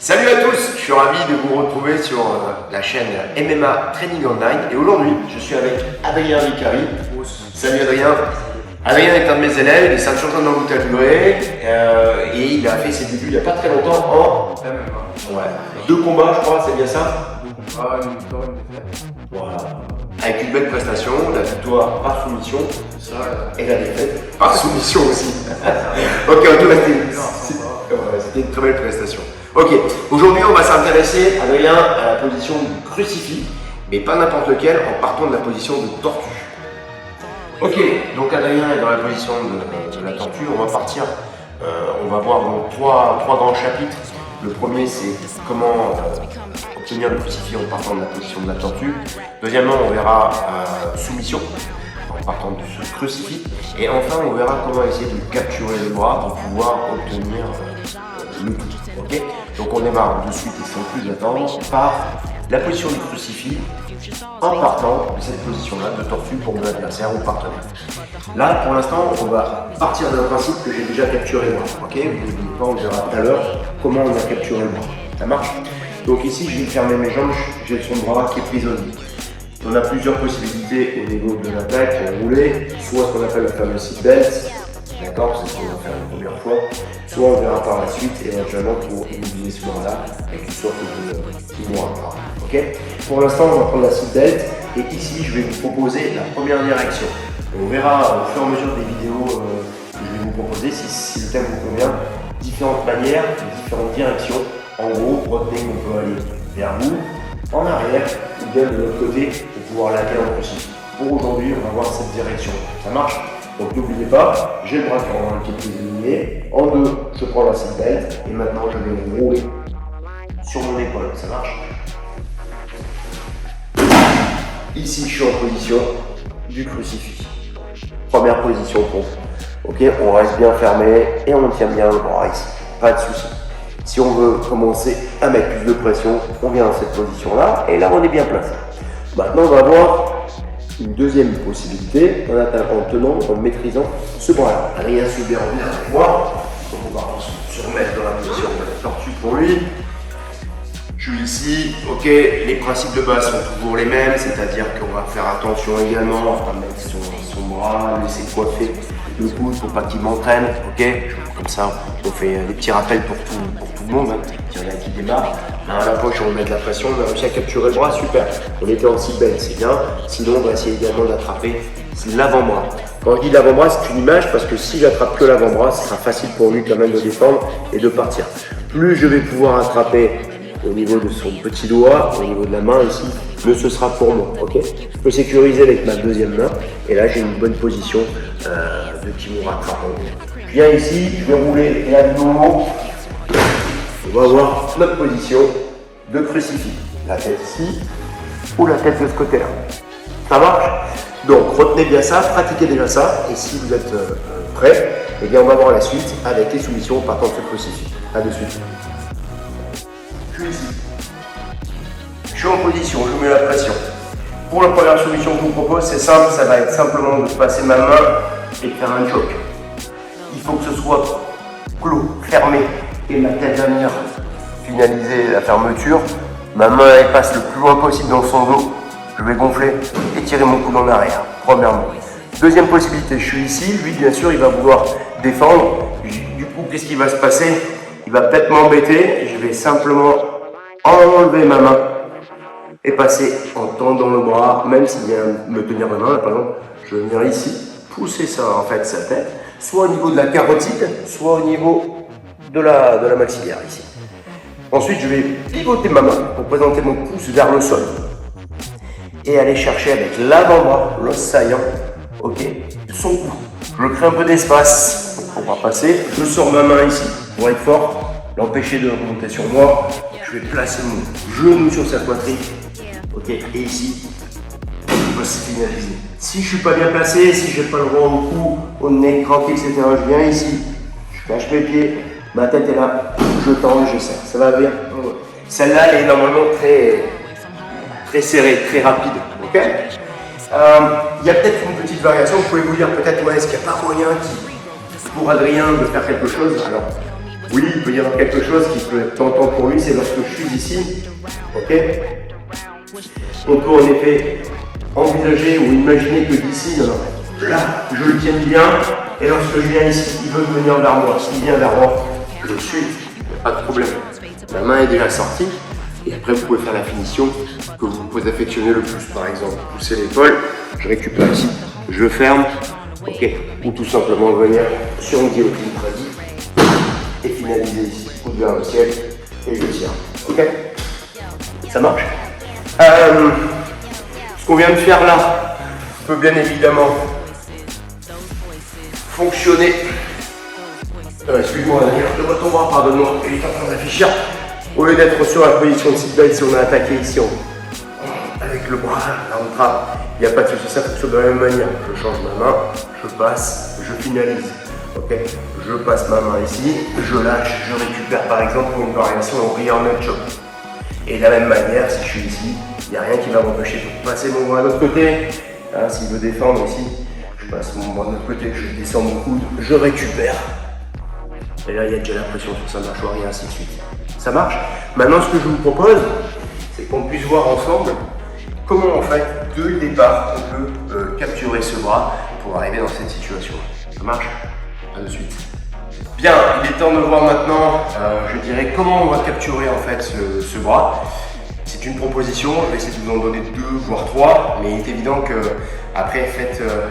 Salut à tous, je suis ravi de vous retrouver sur la chaîne MMA Training Online et aujourd'hui je suis avec Adrien Vicari. Salut Adrien. Adrien est un de mes élèves, il est ceinture jaune en lutte livre et il a fait ses débuts il n'y a pas très longtemps en MMA. Ouais. 2 combats je crois, c'est bien ça? 2 combats, une victoire, une défaite. Voilà. Avec une belle prestation, la victoire par soumission et la défaite par soumission aussi. Ok, on peut rester. C'était une très belle prestation. Ok, aujourd'hui on va s'intéresser, Adrien, à la position du crucifix, mais pas n'importe lequel, en partant de la position de tortue. Ok, donc Adrien est dans la position de la tortue, on va partir, on va voir donc trois grands chapitres. Le premier c'est comment obtenir le crucifix en partant de la position de la tortue. Deuxièmement, on verra soumission en partant de ce crucifix. Et enfin, on verra comment essayer de capturer le bras pour pouvoir obtenir le tout. Okay, donc on démarre de suite et sans plus attendre par la position du crucifix en partant de cette position-là de tortue pour mon adversaire ou partenaire. Là, pour l'instant, on va partir d'un principe que j'ai déjà capturé moi. Ok, vous on verra tout à l'heure comment on a capturé le bras. Ça marche? Donc ici, je vais fermer mes jambes, j'ai son bras qui est prisonnier. On a plusieurs possibilités au niveau de l'attaque, rouler, soit ce qu'on appelle le fameux seatbelt, d'accord, c'est ce qu'on va faire la première fois, soit on verra par la suite éventuellement pour immobiliser ce bras-là avec une sorte de bras. Ok. Pour l'instant, on va prendre la seatbelt et ici, je vais vous proposer la première direction. On verra au fur et à mesure des vidéos que je vais vous proposer, si le thème vous convient, différentes manières, différentes directions. En gros, retenez qu'on peut aller vers vous, en arrière, ou bien de l'autre côté pour pouvoir l'atteindre en crucifix. Pour aujourd'hui, on va voir cette direction. Ça marche? Donc n'oubliez pas, j'ai le bras qui est prisonnier. En deux, je prends la seatbelt et maintenant je vais rouler sur mon épaule. Ça marche? Ici, je suis en position du crucifix. Première position pour vous. Ok, on reste bien fermé et on tient bien le bras ici. Pas de souci. Si on veut commencer à mettre plus de pression, on vient dans cette position-là et là, on est bien placé. Maintenant, on va voir une deuxième possibilité en tenant, en maîtrisant ce bras-là. Adrien Subert revient avec moi. Donc on va se remettre dans la position de la tortue pour lui. Je suis ici, ok, les principes de base sont toujours les mêmes, c'est-à-dire qu'on va faire attention également à mettre son bras, laisser coiffer le coude pour pas qu'il m'entraîne, ok. Comme ça, on fait des petits rappels pour tout le monde, hein. Il y en a qui démarrent. Là, à la poche, on met de la pression, on a réussi à capturer le bras, super. On était en seatbelt, c'est bien. Sinon, on va essayer également d'attraper l'avant-bras. Quand je dis l'avant-bras, c'est une image parce que si j'attrape que l'avant-bras, ce sera facile pour lui quand même de défendre et de partir. Plus je vais pouvoir attraper au niveau de son petit doigt, au niveau de la main ici, mieux ce sera pour moi, ok. Je peux sécuriser avec ma deuxième main et là j'ai une bonne position de Kimura rattrape. Viens ici, je vais rouler et à nouveau, on va avoir notre position de crucifix. La tête ici ou la tête de ce côté-là. Ça marche? Donc retenez bien ça, pratiquez déjà ça et si vous êtes prêts, eh bien on va voir la suite avec les soumissions partant de ce crucifix. A de suite. Je suis ici. Je suis en position, je mets la pression. Pour la première soumission que je vous propose, c'est simple, ça va être simplement de passer ma main et de faire un choc. Il faut que ce soit clos, fermé, et ma tête va venir finaliser la fermeture. Ma main elle passe le plus loin possible dans son dos. Je vais gonfler et tirer mon coude en arrière, premièrement. Deuxième possibilité, je suis ici, lui bien sûr il va vouloir défendre. Du coup, qu'est-ce qui va se passer? Il va peut-être m'embêter et je vais simplement enlever ma main et passer en tendant le bras, même s'il vient me tenir la main, là, par exemple, je vais venir ici, pousser ça en fait, sa tête, soit au niveau de la carotide, soit au niveau de la maxillaire ici. Ensuite, je vais pivoter ma main pour présenter mon pouce vers le sol et aller chercher avec l'avant-bras, l'os saillant, ok, son cou. Je crée un peu d'espace pour pouvoir passer, je sors ma main ici pour être fort, l'empêcher de remonter sur moi. Je vais placer mon genou sur sa poitrine, ok, et ici, on va se finaliser. Si je ne suis pas bien placé, si je n'ai pas le droit au cou, au nez, tranquille, etc., je viens ici, je cache mes pieds, ma tête est là, je tends, je serre. Ça va bien? Celle-là, elle est normalement très serrée, très rapide, ok. Il y a peut-être une petite variation, vous pouvez vous dire peut-être, ouais, est-ce qu'il n'y a pas moyen pour Adrien de faire quelque chose? Alors, Oui, il peut y avoir quelque chose qui peut être tentant pour lui, c'est lorsque je suis ici, ok? On peut en effet envisager ou imaginer que d'ici, là, je le tienne bien, et lorsque je viens ici, il veut venir vers moi. S'il vient vers moi, je le suis, pas de problème. La main est déjà sortie, et après vous pouvez faire la finition que vous pouvez affectionner le plus. Par exemple, pousser l'épaule, je récupère ici, je ferme, ok? Ou tout simplement venir sur une guillotine tradie et finaliser ici, coude vers le ciel, et je tire, ok? Ça marche? Ce qu'on vient de faire là peut bien évidemment fonctionner. Excuse-moi, je vois ton bras, pardonne-moi, il est en train d'afficher. Au lieu d'être sur la position de seatbelt, si on a attaqué ici avec le bras, là on trappe, il n'y a pas de souci, ça fonctionne de la même manière. Je change ma main, je passe, je finalise. Ok, je passe ma main ici, je lâche, je récupère par exemple pour une variation en rear nunchuck. Et de la même manière, si je suis ici, il n'y a rien qui va m'empêcher de passer mon bras de l'autre côté. Hein, s'il veut défendre ici, je passe mon bras de l'autre côté, je descends mon coude, je récupère. Et là, il y a déjà la pression sur sa mâchoire et ainsi de suite. Ça marche? Maintenant, ce que je vous propose, c'est qu'on puisse voir ensemble comment, en fait, dès le départ, on peut capturer ce bras pour arriver dans cette situation. Ça marche? À de suite. Bien, il est temps de voir maintenant, je dirais, comment on va capturer en fait ce bras. C'est une proposition, je vais essayer de vous en donner 2 voire 3, mais il est évident que après,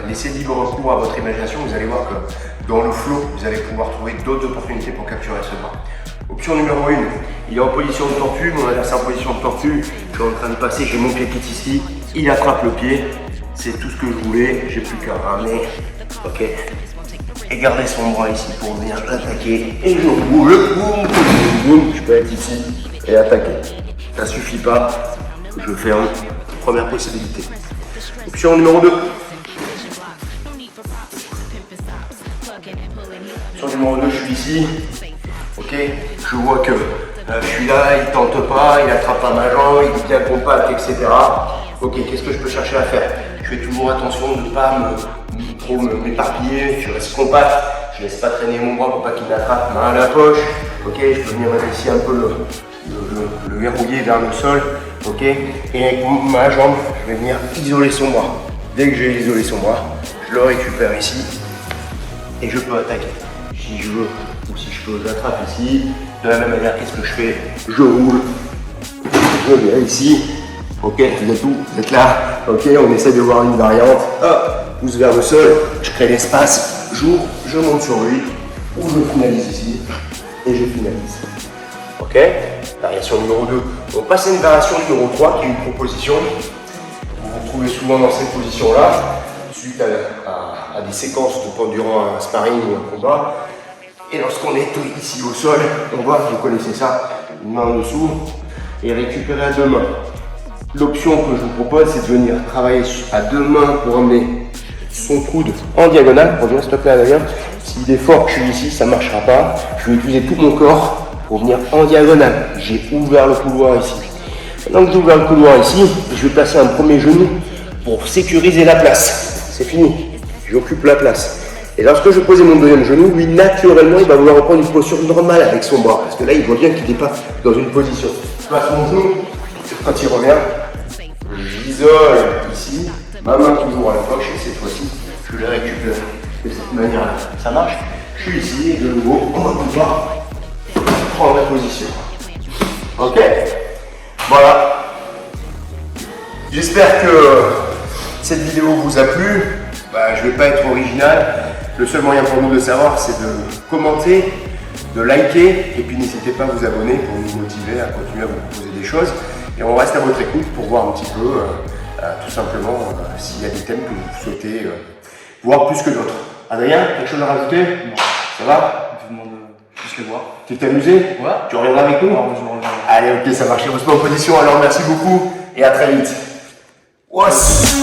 laissez libre cours à votre imagination, vous allez voir que dans le flow, vous allez pouvoir trouver d'autres opportunités pour capturer ce bras. Option numéro 1, il est en position de tortue, mon adversaire en position de tortue, je suis en train de passer, j'ai mon pied qui est ici, il attrape le pied, c'est tout ce que je voulais, j'ai plus qu'à ramener, ok. Et garder son bras ici pour venir attaquer. Et je roule, boum, boum, je peux être ici et attaquer. Ça suffit pas, je ferme. Première possibilité. Option numéro 2. Option numéro 2, je suis ici. Ok, je vois que je suis là, il tente pas, il attrape pas ma jambe, il est bien compact, etc. Ok, qu'est-ce que je peux chercher à faire? Je fais toujours attention de ne pas trop m'éparpiller, je reste compact, je laisse pas traîner mon bras pour pas qu'il m'attrape, main à la poche, ok, je peux venir ici un peu le verrouiller vers le sol, ok, et avec ma jambe, je vais venir isoler son bras. Dès que j'ai isolé son bras, je le récupère ici et je peux attaquer. Si je veux, ou si je peux, je l'attrape ici. De la même manière, qu'est-ce que je fais? Je roule, je viens ici. Ok, vous êtes là. Ok, on essaie de voir une variante. Hop, pousse vers le sol, je crée l'espace, j'ouvre, je monte sur lui, ou je finalise ici, et je finalise. Ok, variation numéro 2. On passe à une variation numéro 3, qui est une proposition. Vous vous retrouvez souvent dans cette position-là, suite à des séquences durant un sparring ou un combat. Et lorsqu'on est ici au sol, on voit, vous connaissez ça, une main en dessous, et récupérer à 2 mains. L'option que je vous propose, c'est de venir travailler à 2 mains pour emmener son coude en diagonale. Reviens s'il te plaît, Adrien. S'il est fort que je suis ici, ça ne marchera pas. Je vais utiliser tout mon corps pour venir en diagonale. J'ai ouvert le couloir ici. Maintenant que j'ai ouvert le couloir ici, je vais placer un premier genou pour sécuriser la place. C'est fini. J'occupe la place. Et lorsque je pose mon deuxième genou, lui, naturellement, il va vouloir reprendre une posture normale avec son bras. Parce que là, il voit bien qu'il n'est pas dans une position. Je place mon genou. Quand il revient, j'isole ici, ma main toujours à la poche et cette fois-ci, je la récupère de cette manière-là. Ça marche? Je suis ici et de nouveau, on va pouvoir prendre la position. Ok? Voilà. J'espère que cette vidéo vous a plu. Je ne vais pas être original. Le seul moyen pour nous de savoir, c'est de commenter, de liker et puis n'hésitez pas à vous abonner pour nous motiver à continuer à vous proposer des choses. Et on reste à votre écoute pour voir un petit peu, tout simplement, s'il y a des thèmes que vous souhaitez voir plus que d'autres. Adrien, quelque chose à rajouter? Non. Ça va? Je vous demande juste les voir. Tu t'es amusé? Ouais. Tu reviendras avec nous? Non, je reviendrai. Allez, ok, ça marche. On se met en position. Alors, merci beaucoup et à très vite. Was.